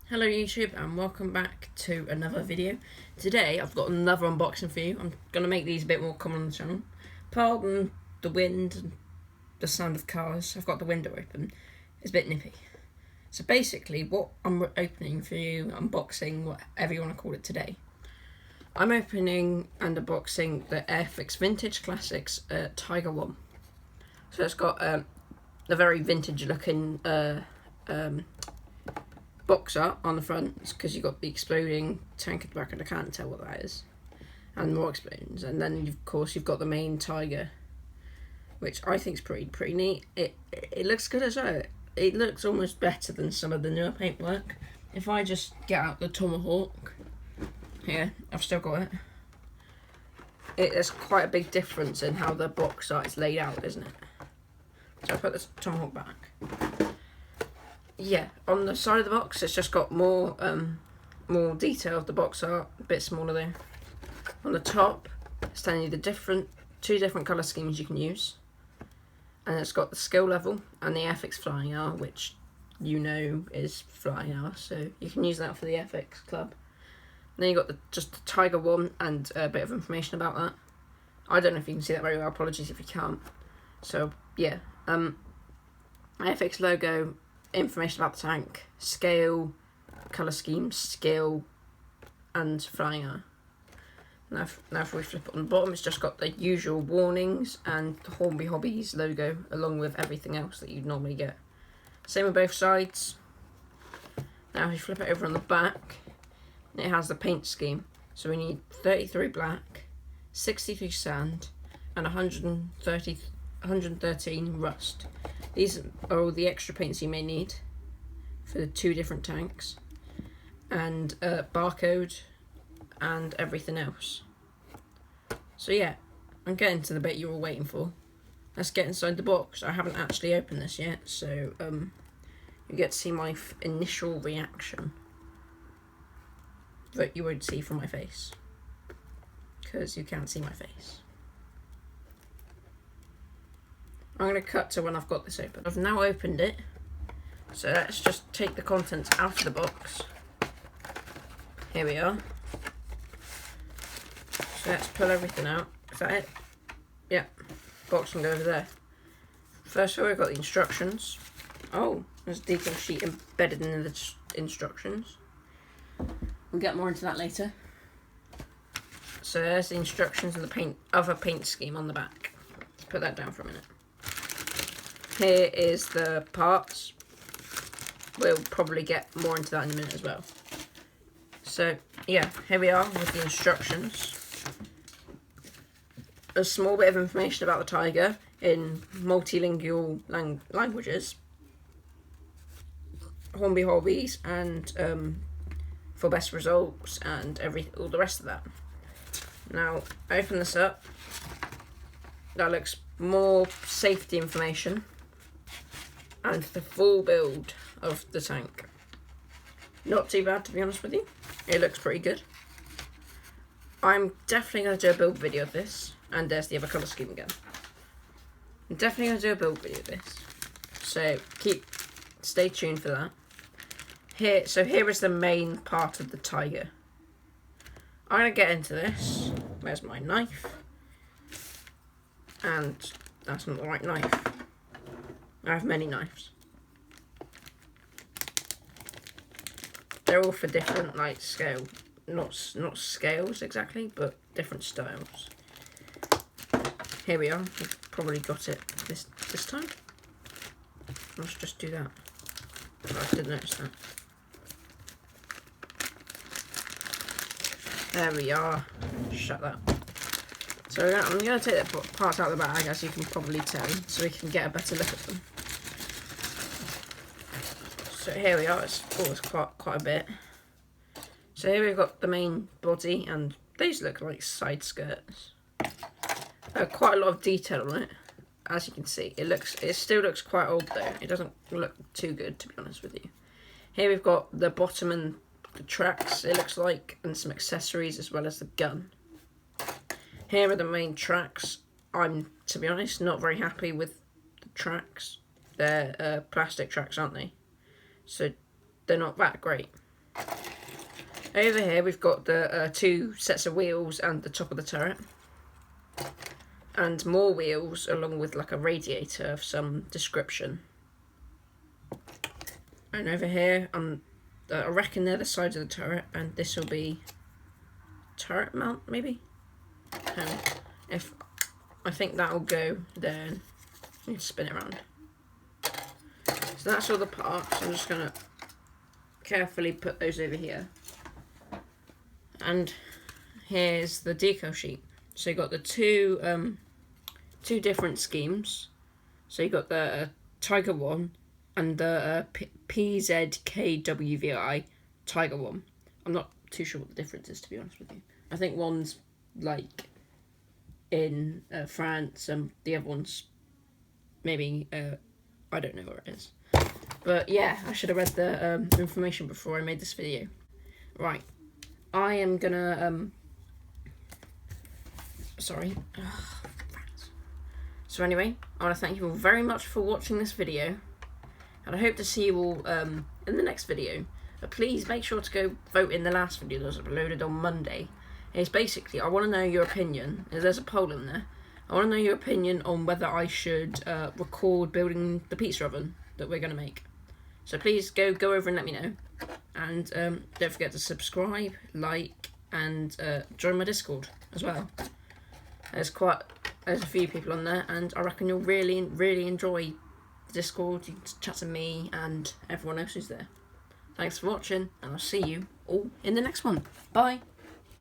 Hello YouTube and welcome back to another video. Today I've got another unboxing for you. I'm going to make these a bit more common on the channel. Pardon the wind and the sound of cars. I've got the window open. It's a bit nippy. So basically what I'm opening for you, unboxing, whatever you want to call it today. I'm opening and unboxing the Airfix Vintage Classics Tiger 1. So it's got a very vintage looking box art on the front because you've got the exploding tank at the back, and I can't tell what that is, and more explosions. And then of course you've got the main Tiger, which I think is pretty neat. It looks good as well. It looks almost better than some of the newer paintwork. If I just get out the Tomahawk here, I've still got it. There's quite a big difference in how the box art is laid out, isn't it? So I put this Tomahawk back. Yeah, on the side of the box, it's just got more detail of the box art, a bit smaller there. On the top, it's telling you the two different colour schemes you can use. And it's got the skill level and the airfix flying hour, which you know is flying hour, so you can use that for the airfix club. And then you've got just the Tiger 1 and a bit of information about that. I don't know if you can see that very well, apologies if you can't. So, yeah, airfix logo, information about the tank, scale, colour scheme, skill, and flying hour. Now if we flip it on the bottom, it's just got the usual warnings and the Hornby Hobbies logo, along with everything else that you'd normally get. Same with both sides. Now if you flip it over on the back, it has the paint scheme. So we need 33 black, 63 sand, and 113 rust. These are all the extra paints you may need for the two different tanks, and barcode and everything else. So yeah, I'm getting to the bit you were waiting for. Let's get inside the box. I haven't actually opened this yet, so you get to see my initial reaction that you won't see from my face, because you can't see my face. I'm going to cut to when I've got this open. I've now opened it, so let's just take the contents out of the box. Here we are. So let's pull everything out. Is that it? Yeah. Box can go over there. First of all, we've got the instructions. Oh, there's a decal sheet embedded in the instructions. We'll get more into that later. So there's the instructions and the other paint scheme on the back. Let's put that down for a minute. Here is the parts. We'll probably get more into that in a minute as well. So yeah, here we are with the instructions. A small bit of information about the Tiger in multilingual languages. Hornby Hobbies and for best results and all the rest of that. Now open this up. That looks more safety information and the full build of the tank. Not too bad, to be honest with you. It looks pretty good. I'm definitely going to do a build video of this, and there's the other colour scheme again. I'm definitely going to do a build video of this, so stay tuned for that. Here is the main part of the Tiger. I'm going to get into this. Where's my knife? And that's not the right knife. I have many knives. They're all for different scale, not scales exactly, but different styles. Here we are. We've probably got it this time. Let's just do that. Oh, I didn't notice that. There we are. Shut that. So I'm going to take the parts out of the bag, as you can probably tell, so we can get a better look at them. So here we are. It's quite a bit. So here we've got the main body, and these look like side skirts. Quite a lot of detail on it, as you can see. It still looks quite old though. It doesn't look too good, to be honest with you. Here we've got the bottom and the tracks, it looks like, and some accessories as well as the gun. Here are the main tracks. I'm, to be honest, not very happy with the tracks. They're plastic tracks, aren't they? So they're not that great. Over here we've got the 2 sets of wheels and the top of the turret. And more wheels along with like a radiator of some description. And over here, I reckon they're the sides of the turret, and this will be turret mount, maybe? If I think that'll go there, you can spin it around. So that's all the parts. I'm just gonna carefully put those over here. And here's the decal sheet. So you got the two different schemes. So you got the Tiger one and the PZKWVI Tiger one. I'm not too sure what the difference is, to be honest with you. I think one's like in France and the other one's maybe I don't know where it is. But yeah, I should have read the information before I made this video. Right, I am gonna sorry. So anyway, I want to thank you all very much for watching this video, and I hope to see you all in the next video. But please make sure to go vote in the last video that was uploaded on Monday. It's basically, I want to know your opinion. There's a poll in there. I want to know your opinion on whether I should record building the pizza oven that we're going to make. So please go over and let me know. And don't forget to subscribe, like, and join my Discord as well. There's a few people on there, and I reckon you'll really enjoy the Discord. You can chat to me and everyone else who's there. Thanks for watching, and I'll see you all in the next one. Bye.